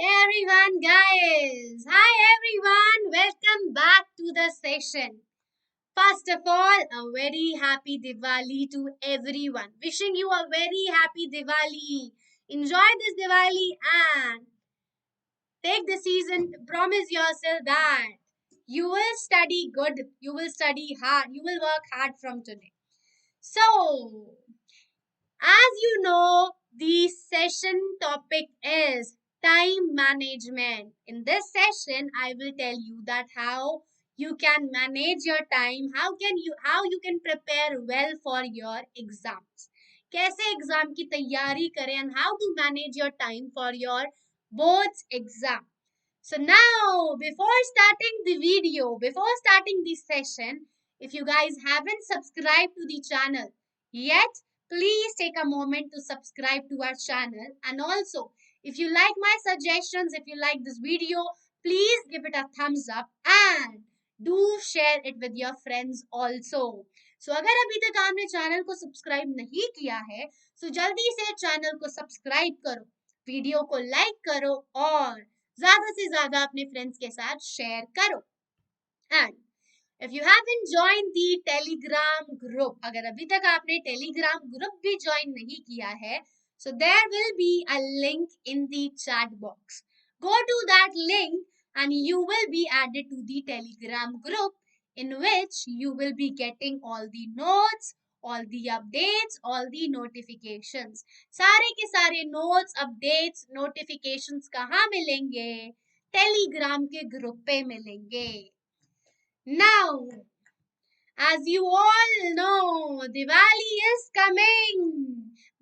everyone, guys. Hi everyone. Welcome back to the session. First of all, a very happy Diwali to everyone. Wishing you a very happy Diwali. Enjoy this Diwali and take the season. Promise yourself that you will study good, you will study hard, you will work hard from today. So, as you know, the session topic is time management. In this session, I will tell you that how you can manage your time, how you can prepare well for your exams. कैसे exam की तैयारी करें and how to manage your time for your boards exam. So now, before starting the video, before starting this session, if you guys haven't subscribed to the channel yet, please take a moment to subscribe to our channel. And also, if you like my suggestions, if you like this video, please give it a thumbs up and do share it with your friends also. So अगर अभी तक आपने channel को subscribe नहीं किया है, तो जल्दी से चैनल को सब्सक्राइब करो, वीडियो को लाइक करो और ज्यादा से ज्यादा अपने फ्रेंड्स के साथ शेयर करो. And if you haven't join the Telegram group, अगर अभी तक आपने टेलीग्राम ग्रुप भी ज्वाइन नहीं किया है, so there will be a link in the chat box. Go to that link and you will be added to the telegram group in which you will be getting all the notes, all the updates, all the notifications. सारे के सारे notes, updates, notifications कहाँ मिलेंगे? Telegram के group पे मिलेंगे. Now, as you all know, Diwali is coming.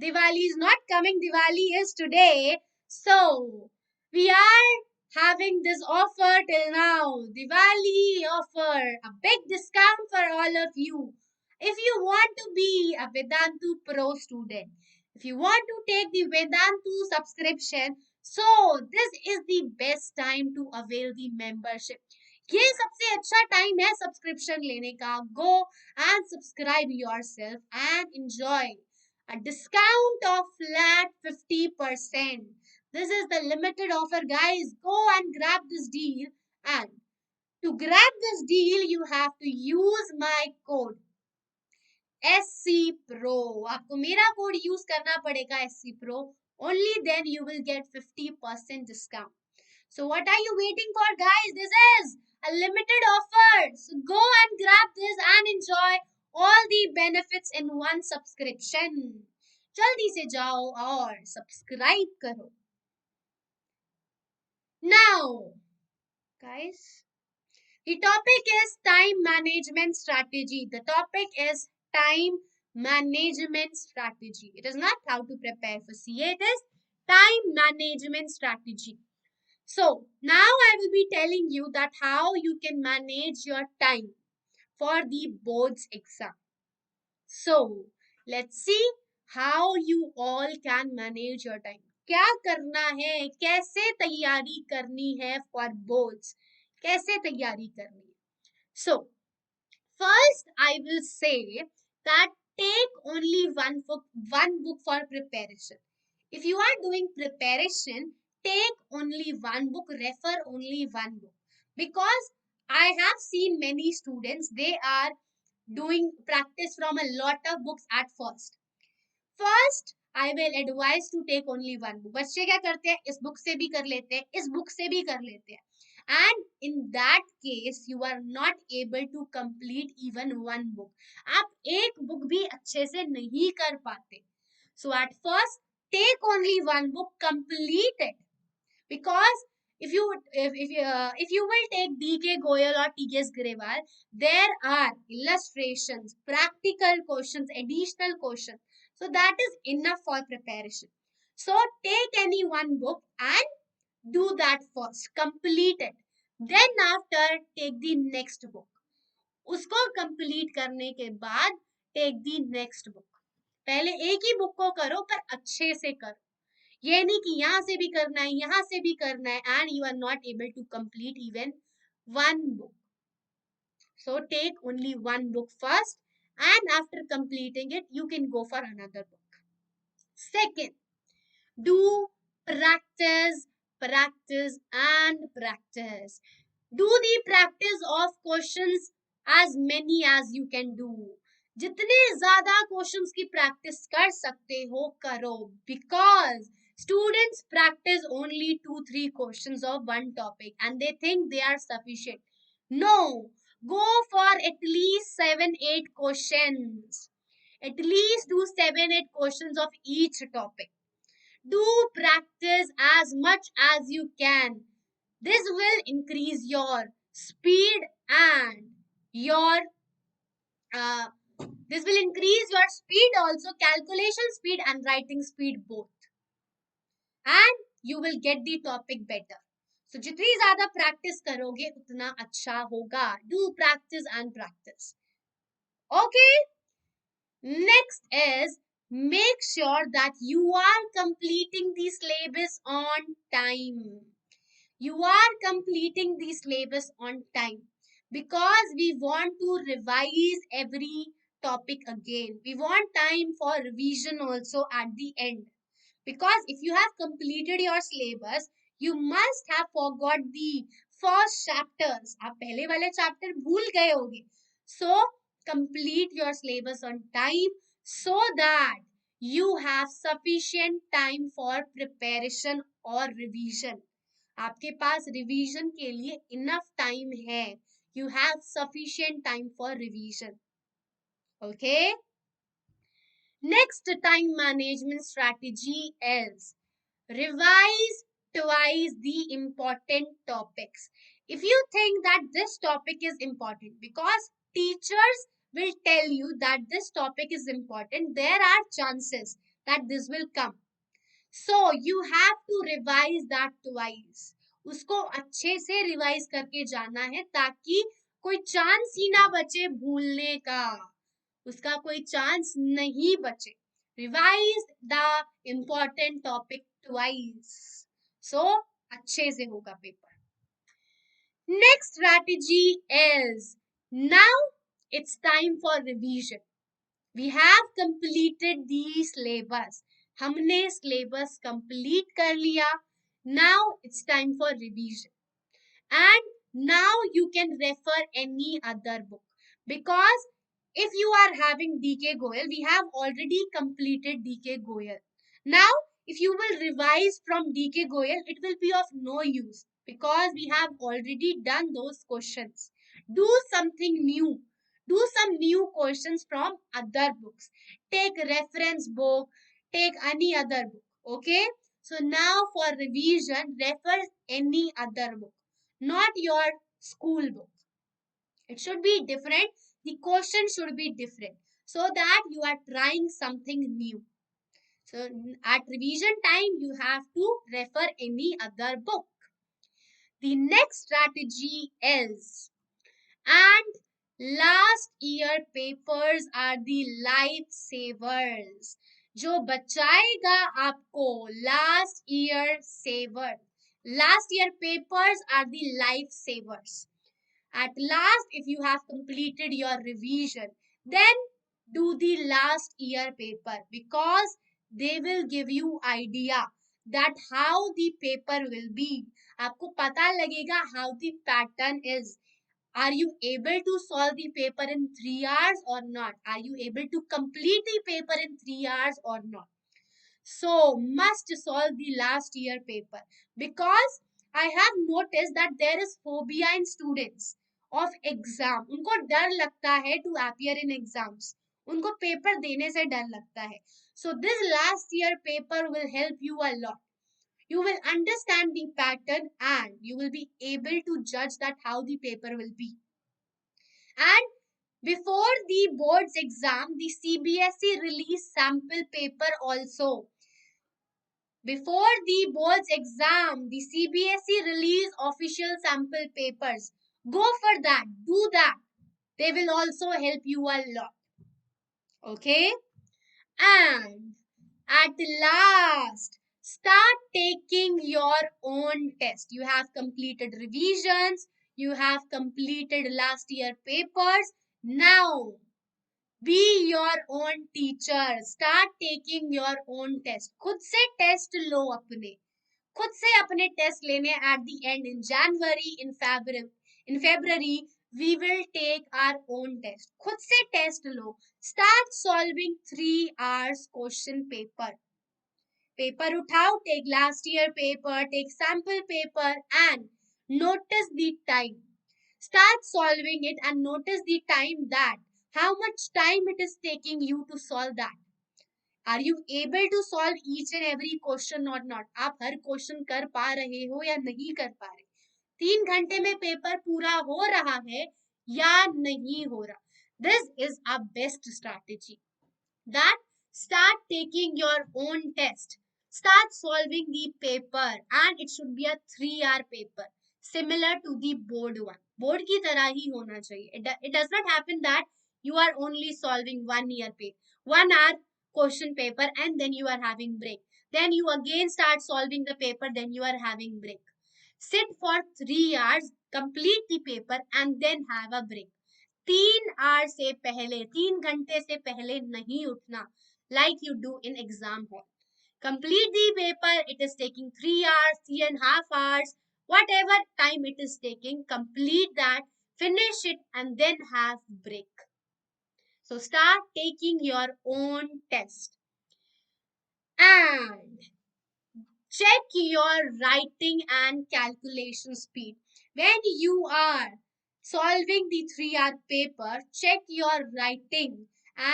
Diwali is not coming, Diwali is today. So, we are having this offer till now. Diwali offer, a big discount for all of you. If you want to be a Vedantu Pro student, if you want to take the Vedantu subscription, so this is the best time to avail the membership. ये सबसे अच्छा time है subscription लेने का. Go and subscribe yourself and enjoy a discount of flat 50%. This is the limited offer, guys. Go and grab this deal. And to grab this deal, you have to use my code SC Pro. आपको मेरा code use करना पड़ेगा SC Pro. Only then you will get 50% discount. So what are you waiting for, guys? This is a limited offer. So go and grab this and enjoy all the benefits in one subscription. जल्दी से जाओ और subscribe करो. Now, guys, the topic is time management strategy. The topic is time management strategy. It is not how to prepare for CA. It is time management strategy. So now I will be telling you that how you can manage your time for the boards exam. So let's see how you all can manage your time. क्या करना है, कैसे तैयारी करनी है for boards, कैसे तैयारी करनी है. So first I will say that take only one book for preparation. If you are doing preparation, take only one book, refer only one book. Because I have seen many students, they are doing practice from a lot of books at first. First, I will advise to take only one book. बच्चे क्या करते हैं, इस book से भी कर लेते हैं, इस बुक से भी कर लेते हैं. And in that case, you are not able to complete even one book. आप एक बुक भी अच्छे से नहीं कर पाते. So at first, take only one book, complete it. Because if you will take D.K. Goyal or T.S. Grewal, there are illustrations, practical questions, additional questions. So that is enough for preparation. So take any one book and do that first. Complete it. Then after, take the next book. उसको complete करने के बाद take the next book. पहले एक ही book को करो पर अच्छे से करो. ये नहीं कि यहाँ से भी करना है, यहाँ से भी करना है, and you are not able to complete even one book. So take only one book first, and after completing it, you can go for another book. Second, do practice practice and practice. Do the practice of questions as many as you can do. जितने ज्यादा questions की practice कर सकते हो करो, because students practice only 2-3 questions of one topic and they think they are sufficient. No, go for at least 7-8 questions. At least do 7-8 questions of each topic. Do practice as much as you can. This will increase your speed and your uh, this will increase your speed also, calculation speed and writing speed both, and you will get the topic better. So जितनी ज़्यादा practice करोगे उतना अच्छा होगा. Do practice and practice. Okay. Next is, make sure that you are completing the syllabus on time. You are completing the syllabus on time because we want to revise every topic again. We want time for revision also at the end. Because if you have completed your syllabus, you must have forgot the first chapters. आप पहले वाले chapter भूल गए होंगे. So complete your syllabus on time so that you have sufficient time for preparation or revision. आपके पास revision के लिए enough time है. You have sufficient time for revision. Okay. Next time management strategy is revise twice the important topics. If you think that this topic is important, because teachers will tell you that this topic is important, there are chances that this will come. So you have to revise that twice. उसको अच्छे से revise करके जाना है ताकि कोई chance ही ना बचे भूलने का. उसका कोई चांस नहीं बचे. Revise the important topic twice. So अच्छे से होगा paper. Next strategy is, now it's time for revision. We have completed the syllabus. हमने syllabus complete कर लिया. Now it's time for revision. And now you can refer any other book. Because if you are having DK Goyal, we have already completed DK Goyal. Now, if you will revise from DK Goyal, it will be of no use because we have already done those questions. Do something new. Do some new questions from other books. Take reference book, take any other book. Okay? So now for revision, refer any other book, not your school book. It should be different. The question should be different so that you are trying something new. So at revision time, you have to refer any other book. The next strategy is, and last year papers are the lifesavers. जो बचाएगा आपको last year saver. Last year papers are the lifesavers. At last, if you have completed your revision, then do the last year paper because they will give you idea that how the paper will be. आपको पता लगेगा how the pattern is. Are you able to solve the paper in 3 hours or not? Are you able to complete the paper in 3 hours or not? So must solve the last year paper because I have noticed that there is phobia in students of exam. उनको डर लगता है to appear in exams. उनको paper देने से डर लगता है. So this last year paper will help you a lot. You will understand the pattern and you will be able to judge that how the paper will be. And before the board's exam, the CBSE released sample paper also. Before the board's exam, the CBSE release official sample papers. Go for that. Do that. They will also help you a lot. Okay? And at last, start taking your own test. You have completed revisions. You have completed last year papers. Now, be your own teacher. Start taking your own test. खुद से test लो अपने. खुद से अपने test लेने at the end in January, in February we will take our own test. खुद से test लो. Start solving 3 hours question paper. Paper उठाओ, take last year paper, take sample paper and notice the time. Start solving it and notice the time, that how much time it is taking you to solve that. Are you able to solve each and every question or not? आप हर question कर पा रहे हो या नहीं कर पा रहे? 3 घंटे में पेपर पूरा हो रहा है या नहीं हो रहा? This is our best strategy. That start taking your own test. Start solving the paper and it should be a 3-hour paper similar to the board one. Board की तरह ही होना चाहिए. It does not happen that you are only solving 1 hour question paper and then you are having break. Then you again start solving the paper, then you are having break. Sit for 3 hours, complete the paper and then have a break. 3 hour से पहले, 3 घंटे से पहले नहीं उठना, like you do in exam hall. Complete the paper. It is taking 3 hours, 3.5 hours, whatever time it is taking. Complete that, finish it, and then have break. So start taking your own test and check your writing and calculation speed. When you are solving the 3-hour paper, check your writing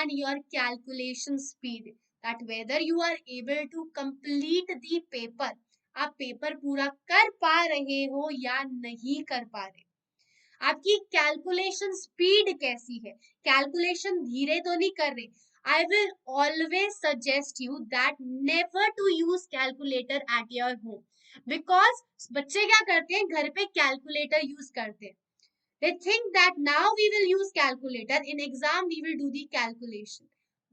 and your calculation speed, that whether you are able to complete the paper. आप paper पूरा कर पा रहे हो या नहीं कर पा रहे. आपकी कैलकुलेशन स्पीड कैसी है? कैलकुलेशन धीरे तो नहीं कर रहे. I will always suggest you that never to use calculator at your home, because बच्चे क्या करते हैं, घर पे कैलकुलेटर यूज करते हैं. They think that now we will use calculator, in exam we will do the calculation.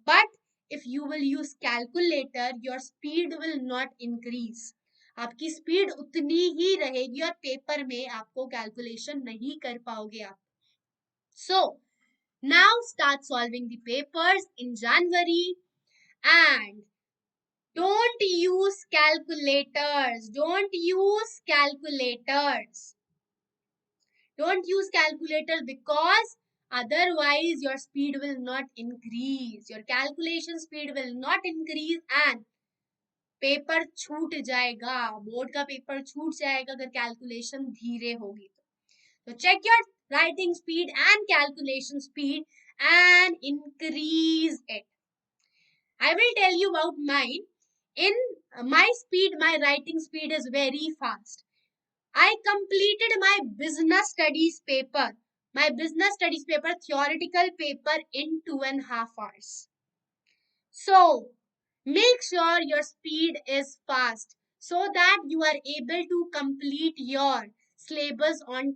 But if you will use calculator, your speed will not increase. आपकी speed उतनी ही रहेगी और पेपर में आपको कैलकुलेशन नहीं कर पाओगे आप. So now start solving the papers in January and don't use calculators. Don't use calculators. Don't use calculator because otherwise your speed will not increase. Your calculation speed will not increase and paper छूट जाएगा. Board का paper छूट जाएगा अगर calculation धीरे होगी तो check your writing speed and calculation speed and increase it. I will tell you about mine. In my speed, my writing speed is very fast. I completed my business studies paper, theoretical paper in 2.5 hours. So make sure your speed is fast so that you are able to complete your syllabus on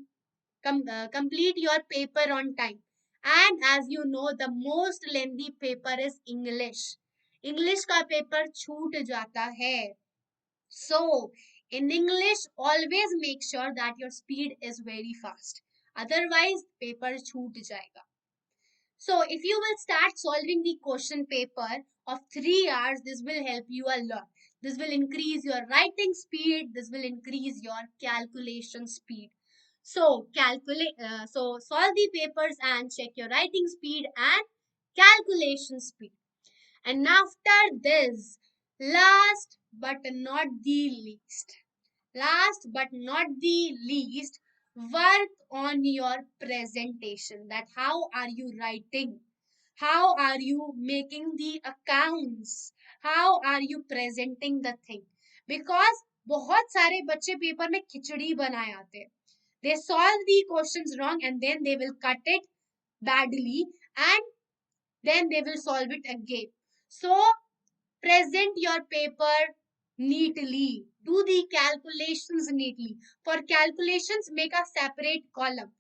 complete your paper on time. And as you know, the most lengthy paper is English. English का paper छूट जाता है. So in English, always make sure that your speed is very fast. Otherwise, paper छूट जाएगा. So if you will start solving the question paper of 3 hours, this will help you a lot. This will increase your writing speed. This will increase your calculation speed. So solve the papers and check your writing speed and calculation speed. And after this, last but not the least, work on your presentation. That how are you writing? How are you making the accounts? How are you presenting the thing? Because बहुत सारे बच्चे paper में खिचड़ी बनाए आते हैं. They solve the questions wrong and then they will cut it badly and then they will solve it again. So present your paper neatly. Do the calculations neatly. For calculations, make a separate column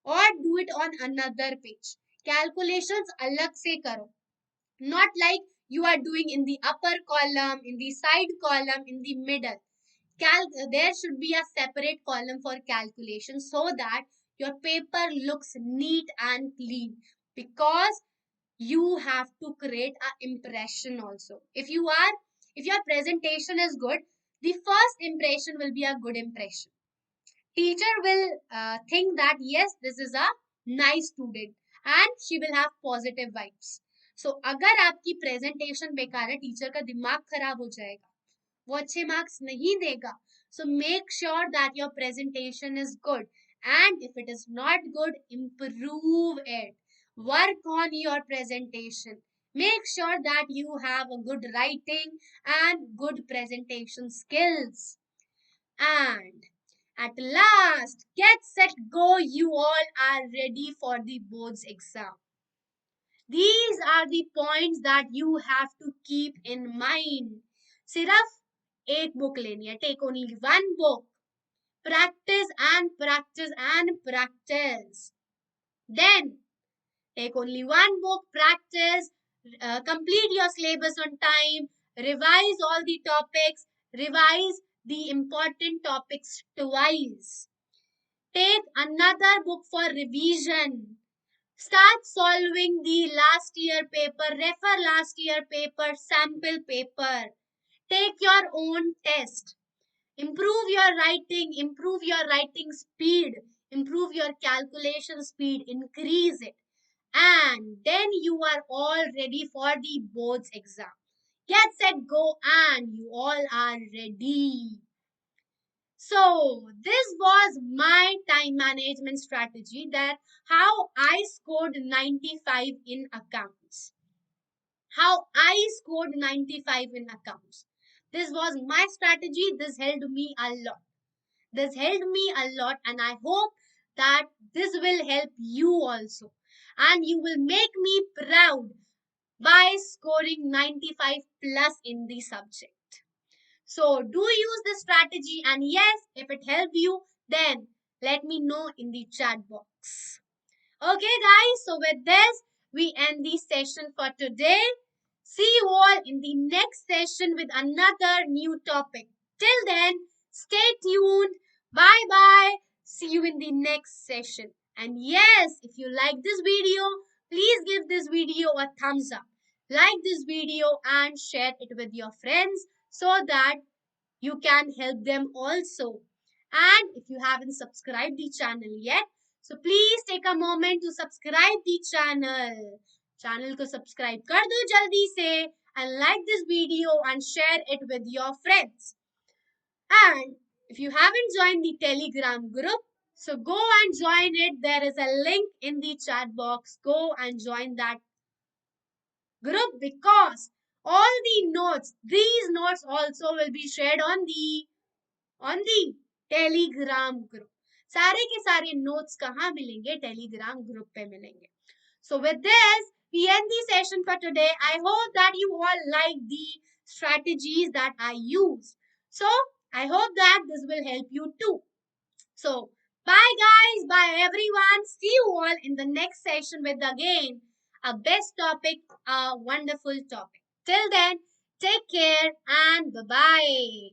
or do it on another page. Calculations alag se karo. Not like you are doing in the upper column, in the side column, in the middle. There should be a separate column for calculation so that your paper looks neat and clean, because you have to create an impression also. If your presentation is good, the first impression will be a good impression. Teacher will think that yes, this is a nice student and she will have positive vibes. So अगर आपकी presentation बेकार है, teacher का दिमाग खराब हो जाएगा, वो अच्छे मार्क्स नहीं देगा. So make sure that your presentation is good, and if it is not good, improve it. Work on your presentation. Make sure that you have a good writing and good presentation skills. And at last, get set go, you all are ready for the boards exam. These are the points that you have to keep in mind. सिर्फ एक book लेनी है. Take only one book. Practice and practice and practice. Then take only one book, practice, complete your syllabus on time, revise all the topics, revise the important topics twice. Take another book for revision. Start solving the last year paper, refer last year paper, sample paper. Take your own test. Improve your writing speed, improve your calculation speed, increase it. And then you are all ready for the boards exam. Get set, go, and you all are ready. So this was my time management strategy, that how I scored 95 in accounts. How I scored 95 in accounts. This was my strategy. This helped me a lot. This helped me a lot, and I hope that this will help you also. And you will make me proud by scoring 95 plus in the subject. So do use this strategy, and yes, if it helped you, then let me know in the chat box. Okay guys, so with this, we end the session for today. See you all in the next session with another new topic. Till then, stay tuned. Bye bye. See you in the next session. And yes, if you like this video, please give this video a thumbs up. Like this video and share it with your friends so that you can help them also. And if you haven't subscribed the channel yet, so please take a moment to subscribe the channel. Channel को subscribe कर दो जल्दी से, and like this video and share it with your friends. And if you haven't joined the Telegram group, so go and join it. There is a link in the chat box. Go and join that group, because all the notes, these notes also will be shared on the Telegram group. सारे के सारे notes कहाँ मिलेंगे? Telegram group पे मिलेंगे. So with this, we end the session for today. I hope that you all like the strategies that I used. So I hope that this will help you too. So bye guys, bye everyone. See you all in the next session with again a best topic, a wonderful topic. Till then, take care and bye-bye.